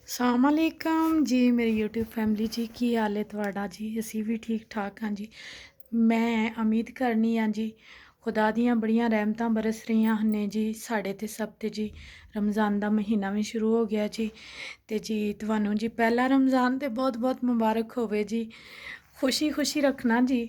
ਅਸਲਾਮੁਅਲੈਕਮ ਜੀ ਮੇਰੀ YouTube family ਜੀ, ਕੀ ਹਾਲ ਹੈ ਤੁਹਾਡਾ ਜੀ। ਅਸੀਂ ਵੀ ਠੀਕ ਠਾਕ ਹਾਂ ਜੀ। ਮੈਂ ਉਮੀਦ ਕਰਨੀ ਆ ਜੀ ਖੁਦਾ ਦੀਆਂ ਬੜੀਆਂ ਰਹਿਮਤਾਂ ਬਰਸ ਰਹੀਆਂ ਹਨ ਜੀ ਸਾਡੇ ਤੇ ਸਭ ਤੇ ਜੀ। ਰਮਜ਼ਾਨ ਦਾ ਮਹੀਨਾ ਵੀ ਸ਼ੁਰੂ ਹੋ ਗਿਆ ਜੀ ਤੇ ਜੀ ਤੁਹਾਨੂੰ ਜੀ ਪਹਿਲਾ ਰਮਜ਼ਾਨ ਤੇ ਬਹੁਤ ਬਹੁਤ ਮੁਬਾਰਕ ਹੋਵੇ ਜੀ। ਖੁਸ਼ੀ ਖੁਸ਼ੀ ਰੱਖਣਾ ਜੀ,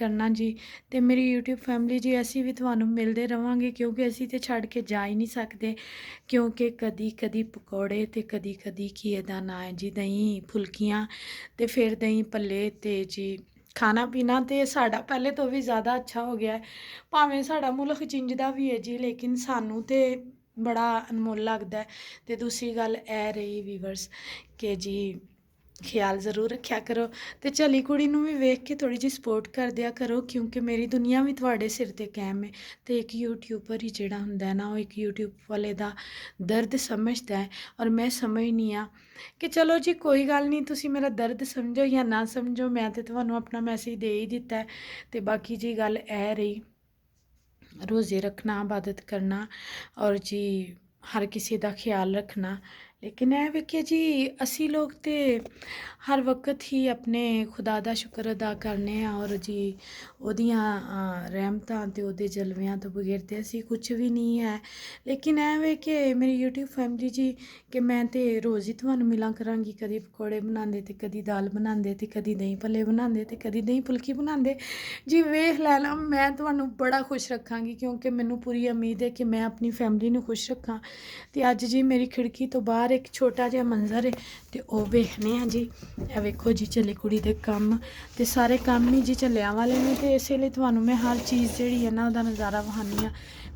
ਕਰਨਾ ਜੀ। ਤੇ ਮੇਰੀ YouTube ਫੈਮਿਲੀ ਜੀ, ਅਸੀਂ ਵੀ ਤੁਹਾਨੂੰ ਮਿਲਦੇ ਰਵਾਂਗੇ ਕਿਉਂਕਿ ਅਸੀਂ ਤੇ ਛੱਡ ਕੇ ਜਾ ਹੀ ਨਹੀਂ ਸਕਦੇ। ਕਿਉਂਕਿ ਕਦੀ ਕਦੀ ਪਕੌੜੇ ਤੇ ਕਦੀ ਕਦੀ ਕੀ ਇਹਦਾ ਨਾਂ ਹੈ ਜੀ, ਦਹੀਂ ਫੁਲਕੀਆਂ ਤੇ ਫਿਰ ਦਹੀਂ ਭੱਲੇ ਤੇ ਜੀ ਖਾਣਾ ਪੀਣਾ ਤੇ ਸਾਡਾ ਪਹਿਲੇ ਤੋਂ ਵੀ ਜ਼ਿਆਦਾ ਅੱਛਾ ਹੋ ਗਿਆ ਹੈ। ਭਾਵੇਂ ਸਾਡਾ ਮੁਲਕ ਜਿੰਜਦਾ ਵੀ ਹੈ ਜੀ, ਲੇਕਿਨ ਸਾਨੂੰ ਤੇ ਬੜਾ ਅਨਮੋਲ ਲੱਗਦਾ ਹੈ। ਤੇ ਦੂਸਰੀ ਗੱਲ ਇਹ ਰਹੀ ਵੀਵਰਸ ਕਿ ਜੀ ਖਿਆਲ ਜ਼ਰੂਰ ਰੱਖਿਆ ਕਰੋ ਤੇ ਝਲੀ ਕੁੜੀ ਨੂੰ ਵੀ ਵੇਖ ਕੇ ਥੋੜੀ ਜਿਹੀ ਸਪੋਰਟ ਕਰ ਦਿਆ ਕਰੋ ਕਿਉਂਕਿ ਮੇਰੀ ਦੁਨੀਆ ਵੀ ਤੁਹਾਡੇ ਸਿਰ ਤੇ ਕਾਇਮ ਹੈ। ਤੇ ਇੱਕ ਯੂਟਿਊਬਰ ਹੀ ਜਿਹੜਾ ਹੁੰਦਾ ਨਾ, ਉਹ ਇੱਕ ਯੂਟਿਊਬ ਵਾਲੇ ਦਾ ਦਰਦ ਸਮਝਦਾ ਹੈ ਔਰ ਮੈਂ ਸਮਝਨੀ ਆ ਕਿ ਚਲੋ ਜੀ ਕੋਈ ਗੱਲ ਨਹੀਂ, ਤੁਸੀਂ ਮੇਰਾ ਦਰਦ ਸਮਝੋ ਜਾਂ ਨਾ ਸਮਝੋ, ਮੈਂ ਤੇ ਤੁਹਾਨੂੰ ਆਪਣਾ ਮੈਸੇਜ ਦੇ ਹੀ ਦਿੱਤਾ ਹੈ। ਤੇ ਬਾਕੀ ਜੀ ਗੱਲ ਇਹ ਰਹੀ ਰੋਜ਼ੇ ਰੱਖਣਾ, ਇਬਾਦਤ ਕਰਨਾ ਔਰ ਜੀ ਹਰ ਕਿਸੇ ਦਾ ਖਿਆਲ ਰੱਖਣਾ। ਲੇਕਿਨ ਇਹ ਵੇਖਿਏ ਜੀ ਅਸੀਂ ਲੋਕ ਤੇ ਹਰ ਵਕਤ ਹੀ ਆਪਣੇ ਖੁਦਾ ਦਾ ਸ਼ੁਕਰ ਅਦਾ ਕਰਨੇ ਆ ਔਰ ਜੀ ਉਹਦੀਆਂ ਰਹਿਮਤਾਂ ਤੇ ਉਹਦੇ ਜਲਵਿਆਂ ਤੋਂ ਬਗੈਰ ਤੇ ਅਸੀਂ ਕੁਝ ਵੀ ਨਹੀਂ ਹੈ। ਲੇਕਿਨ ਇਹ ਵੇ ਕਿ ਮੇਰੀ YouTube ਫੈਮਿਲੀ ਜੀ ਕਿ ਮੈਂ ਤੇ ਰੋਜ਼ ਹੀ ਤੁਹਾਨੂੰ ਮਿਲਾਂ ਕਰਾਂਗੀ, ਕਦੀ ਪਕੌੜੇ ਬਣਾਉਂਦੇ ਤੇ ਕਦੀ ਦਾਲ ਬਣਾਉਂਦੇ ਤੇ ਕਦੀ ਦਹੀਂ ਭੱਲੇ ਬਣਾਉਂਦੇ ਤੇ ਕਦੀ ਦਹੀਂ ਫੁਲਕੀ ਬਣਾਉਂਦੇ ਜੀ। ਵੇਖ ਲੈਣਾ, ਮੈਂ ਤੁਹਾਨੂੰ ਬੜਾ ਖੁਸ਼ ਰੱਖਾਂਗੀ ਕਿਉਂਕਿ ਮੈਨੂੰ ਪੂਰੀ ਉਮੀਦ ਹੈ ਕਿ ਮੈਂ ਆਪਣੀ ਫੈਮਿਲੀ ਨੂੰ ਖੁਸ਼ ਰੱਖਾਂ। ਤੇ ਅੱਜ ਜੀ ਮੇਰੀ ਖਿੜਕੀ ਤੋਂ ਬਾਹਰ ਇੱਕ ਛੋਟਾ ਜਿਹਾ ਮੰਜ਼ਰ ਹੈ ਤੇ ਉਹ ਵੇਖਣੇ ਆ ਜੀ। ਇਹ ਵੇਖੋ ਜੀ ਚੱਲੇ ਕੁੜੀ ਦੇ ਕੰਮ ਤੇ ਸਾਰੇ ਕੰਮ ਹੀ ਜੀ ਚੱਲਿਆਂ ਵਾਲੇ ਨੇ ਤੇ ਇਸੇ ਲਈ ਤੁਹਾਨੂੰ ਮੈਂ ਹਰ ਚੀਜ਼ ਜਿਹੜੀ ਹੈ ਨਾ ਉਹਦਾ ਨਜ਼ਾਰਾ ਵਿਖਾਉਂਦੀ ਹਾਂ।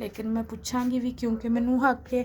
ਲੇਕਿਨ ਮੈਂ ਪੁੱਛਾਂਗੀ ਵੀ ਕਿਉਂਕਿ ਮੈਨੂੰ ਹੱਕ ਹੈ,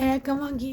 ਇਹ ਕਵਾਂਗੀ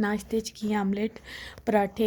ਨਾਸ਼ਤੇ 'ਚ ਕੀ ਆਮਲੇਟ ਪਰਾਠੇ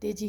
ਤੇ ਜੀ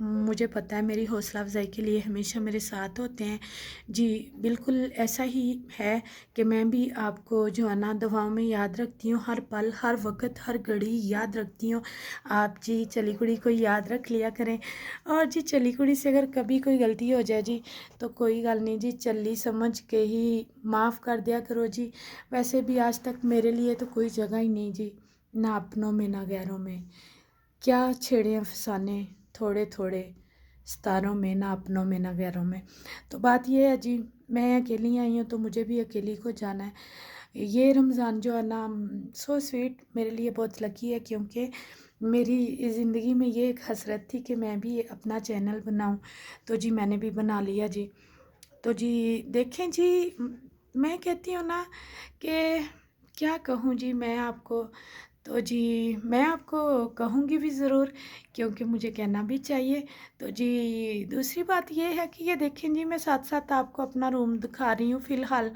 مجھے پتہ ہے میری حوصلہ افزائی کے لیے ہمیشہ میرے ساتھ ہوتے ہیں جی، بالکل ایسا ہی ہے کہ میں بھی آپ کو جو ہے نا دعاؤں میں یاد رکھتی ہوں، ہر پل ہر وقت ہر گھڑی یاد رکھتی ہوں۔ آپ جی چلی کڑی کو یاد رکھ لیا کریں، اور جی چلی کڑی سے اگر کبھی کوئی غلطی ہو جائے جی تو کوئی گل نہیں جی، چلی سمجھ کے ہی معاف کر دیا کرو جی۔ ویسے بھی آج تک میرے لیے تو کوئی جگہ ہی نہیں جی، نہ اپنوں میں نہ غیروں میں، کیا چھیڑے افسانے تھوڑے تھوڑے ستاروں میں، نہ اپنوں میں نہ غیروں میں۔ تو بات یہ ہے جی، میں اکیلی آئی ہوں تو مجھے بھی اکیلی کو جانا ہے۔ یہ رمضان جو ہے نا سو سویٹ میرے لیے بہت لکی ہے، کیونکہ میری زندگی میں یہ ایک حسرت تھی کہ میں بھی اپنا چینل بناؤں، تو جی میں نے بھی بنا لیا جی۔ تو جی دیکھیں جی، میں کہتی ہوں نا کہ کیا کہوں جی میں آپ کو، تو جی میں آپ کو کہوں گی بھی ضرور، کیونکہ مجھے کہنا بھی چاہیے۔ تو جی دوسری بات یہ ہے کہ یہ دیکھیں جی، میں ساتھ ساتھ آپ کو اپنا روم دکھا رہی ہوں، فی الحال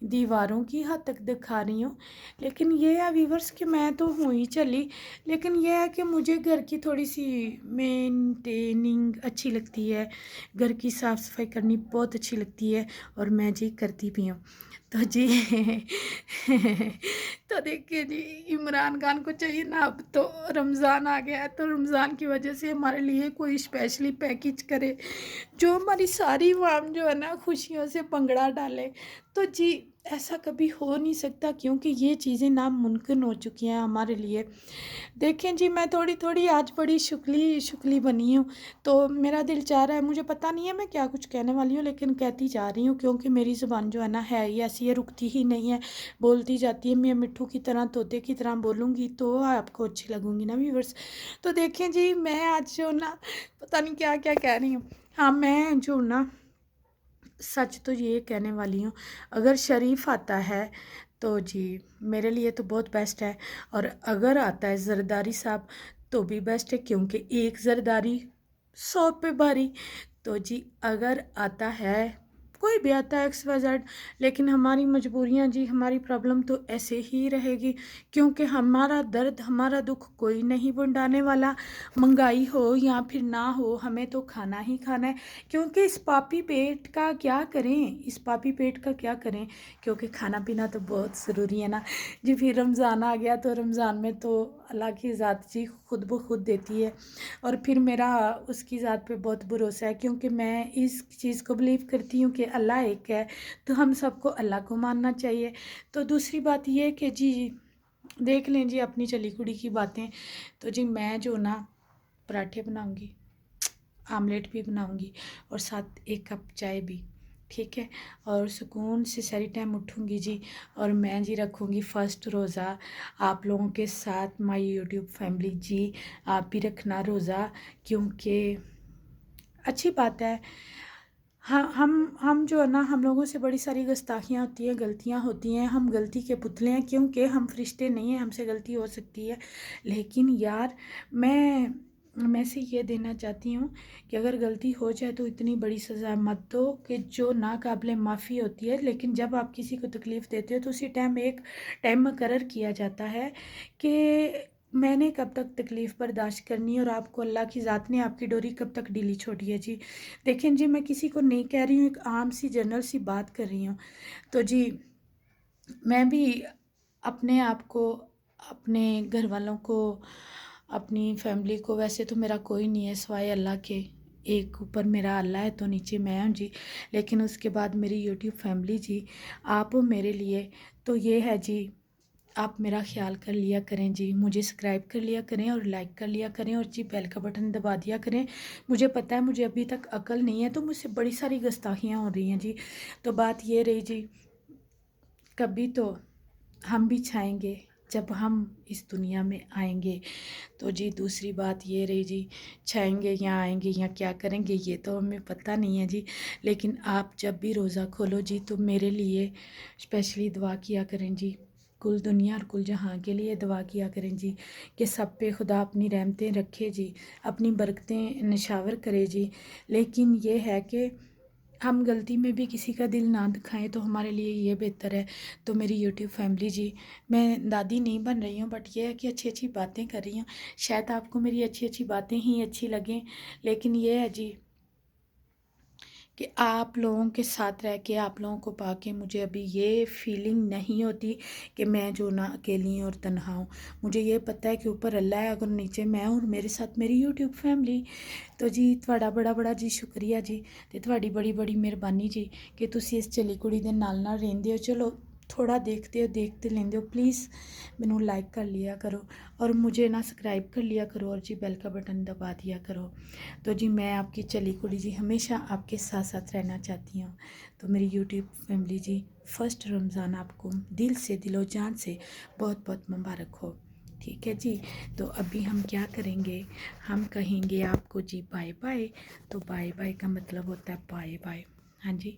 دیواروں کی حد تک دکھا رہی ہوں، لیکن یہ ہے ویورس کہ میں تو ہوں ہی چلی، لیکن یہ ہے کہ مجھے گھر کی تھوڑی سی مینٹیننگ اچھی لگتی ہے، گھر کی صاف صفائی کرنی بہت اچھی لگتی ہے، اور میں جی کرتی بھی ہوں۔ تو جی تو دیکھیے جی، عمران خان کو چاہیے نا، اب تو رمضان آ گیا ہے تو رمضان کی وجہ سے ہمارے لیے کوئی اسپیشلی پیکج کرے جو ہماری ساری عوام جو ہے نا خوشیوں سے بھنگڑا ڈالے۔ تو جی ایسا کبھی ہو نہیں سکتا، کیونکہ یہ چیزیں ناممکن ہو چکی ہیں ہمارے لیے۔ دیکھیں جی، میں تھوڑی تھوڑی آج بڑی شکلی بنی ہوں، تو میرا دل چاہ رہا ہے، مجھے پتہ نہیں ہے میں کیا کچھ کہنے والی ہوں، لیکن کہتی جا رہی ہوں، کیونکہ میری زبان جو ہے نا ہے ہی ایسی ہے، رکتی ہی نہیں ہے، بولتی جاتی ہے۔ میں مٹھو کی طرح طوطے کی طرح بولوں گی تو آپ کو اچھی لگوں گی نا ویورس۔ تو دیکھیں جی، میں آج جو نا پتہ نہیں کیا کیا کہہ رہی ہوں۔ ہاں، میں جو نا سچ تو یہ کہنے والی ہوں، اگر شریف آتا ہے تو جی میرے لیے تو بہت بیسٹ ہے، اور اگر آتا ہے زرداری صاحب تو بھی بیسٹ ہے، کیونکہ ایک زرداری 100 پہ بھاری۔ تو جی اگر آتا ہے کوئی بھی آتا ہے ایکس وائی زیڈ، لیکن ہماری مجبوریاں جی، ہماری پرابلم تو ایسے ہی رہے گی، کیونکہ ہمارا درد ہمارا دکھ کوئی نہیں بنڈانے والا، مہنگائی ہو یا پھر نہ ہو، ہمیں تو کھانا ہی کھانا ہے، کیونکہ اس پاپی پیٹ کا کیا کریں، اس پاپی پیٹ کا کیا کریں، کیونکہ کھانا پینا تو بہت ضروری ہے نا جی۔ پھر رمضان آ گیا تو رمضان میں تو اللہ کی ذات جی خود بخود دیتی ہے، اور پھر میرا اس کی ذات پہ بہت بھروسہ ہے، کیونکہ میں اس چیز کو بلیو کرتی ہوں کہ اللہ ایک ہے، تو ہم سب کو اللہ کو ماننا چاہیے۔ تو دوسری بات یہ کہ جی دیکھ لیں جی اپنی چلی کڑی کی باتیں، تو جی میں جو نا پراٹھے بناؤں گی، آملیٹ بھی بناؤں گی، اور ساتھ ایک کپ چائے بھی، ٹھیک ہے، اور سکون سے ساری ٹائم اٹھوں گی جی، اور میں جی رکھوں گی فرسٹ روزہ آپ لوگوں کے ساتھ، مائی یوٹیوب فیملی جی آپ بھی رکھنا روزہ، کیونکہ اچھی بات ہے۔ ہاں، ہم جو ہے نا، ہم لوگوں سے بڑی ساری گستاخیاں ہوتی ہیں، غلطیاں ہوتی ہیں، ہم غلطی کے پتلے ہیں، کیونکہ ہم فرشتے نہیں ہیں، ہم سے غلطی ہو سکتی ہے، لیکن یار میں سے یہ دینا چاہتی ہوں کہ اگر غلطی ہو جائے تو اتنی بڑی سزا مت دو کہ جو ناقابل معافی ہوتی ہے، لیکن جب آپ کسی کو تکلیف دیتے ہو تو اسی ٹائم ایک ٹائم مقرر کیا جاتا ہے کہ میں نے کب تک تکلیف برداشت کرنی ہے، اور آپ کو اللہ کی ذات نے آپ کی ڈوری کب تک ڈھیلی چھوڑی ہے جی۔ دیکھیں جی، میں کسی کو نہیں کہہ رہی ہوں، ایک عام سی جنرل سی بات کر رہی ہوں۔ تو جی میں بھی اپنے آپ کو، اپنے گھر والوں کو، اپنی فیملی کو، ویسے تو میرا کوئی نہیں ہے سوائے اللہ کے، ایک اوپر میرا اللہ ہے تو نیچے میں ہوں جی، لیکن اس کے بعد میری یوٹیوب فیملی جی، آپ میرے لیے تو یہ ہے جی، آپ میرا خیال کر لیا کریں جی، مجھے سبسکرائب کر لیا کریں اور لائک کر لیا کریں، اور جی بیل کا بٹن دبا دیا کریں۔ مجھے پتہ ہے مجھے ابھی تک عقل نہیں ہے، تو مجھ سے بڑی ساری گستاخیاں ہو رہی ہیں جی۔ تو بات یہ رہی جی، کبھی تو ہم بھی چھائیں گے جب ہم اس دنیا میں آئیں گے۔ تو جی دوسری بات یہ رہی جی، چھائیں گے یا آئیں گے یا کیا کریں گے یہ تو ہمیں پتہ نہیں ہے جی، لیکن آپ جب بھی روزہ کھولو جی تو میرے لیے اسپیشلی دعا کیا کریں جی، کل دنیا اور کل جہاں کے لیے دعا کیا کریں جی، کہ سب پہ خدا اپنی رحمتیں رکھے جی، اپنی برکتیں نشاور کرے جی۔ لیکن یہ ہے کہ ہم غلطی میں بھی کسی کا دل نہ دکھائیں تو ہمارے لیے یہ بہتر ہے۔ تو میری یوٹیوب فیملی جی، میں دادی نہیں بن رہی ہوں، بٹ یہ ہے کہ اچھی اچھی باتیں کر رہی ہوں، شاید آپ کو میری اچھی اچھی باتیں ہی اچھی لگیں، لیکن یہ ہے جی کہ آپ لوگوں کے ساتھ رہ کے، آپ لوگوں کو پا کے مجھے ابھی یہ فیلنگ نہیں ہوتی کہ میں جو نہ اکیلی اور تنہا ہوں۔ مجھے یہ پتہ ہے کہ اوپر اللہ ہے، اگر نیچے میں ہوں اور میرے ساتھ میری یوٹیوب فیملی۔ تو جی تھوڑا بڑا بڑا جی شکریہ جی، تے تھوڑی بڑی بڑی مہربانی جی کہ تسی اس چلی کڑی دے نال نال رہندے ہو۔ چلو تھوڑا دیکھتے لیندے ہو، پلیز مینوں لائک کر لیا کرو اور مجھے نا سبسکرائب کر لیا کرو، اور جی بیل کا بٹن دبا دیا کرو۔ تو جی میں آپ کی چلی کڑی جی ہمیشہ آپ کے ساتھ ساتھ رہنا چاہتی ہوں۔ تو میری یوٹیوب فیملی جی، فرسٹ رمضان آپ کو دل سے، دل و جان سے بہت بہت مبارک ہو، ٹھیک ہے جی۔ تو ابھی ہم کیا کریں گے، ہم کہیں گے آپ کو جی بائے بائے۔ تو بائے بائے کا مطلب ہوتا ہے بائے بائے، ہاں جی۔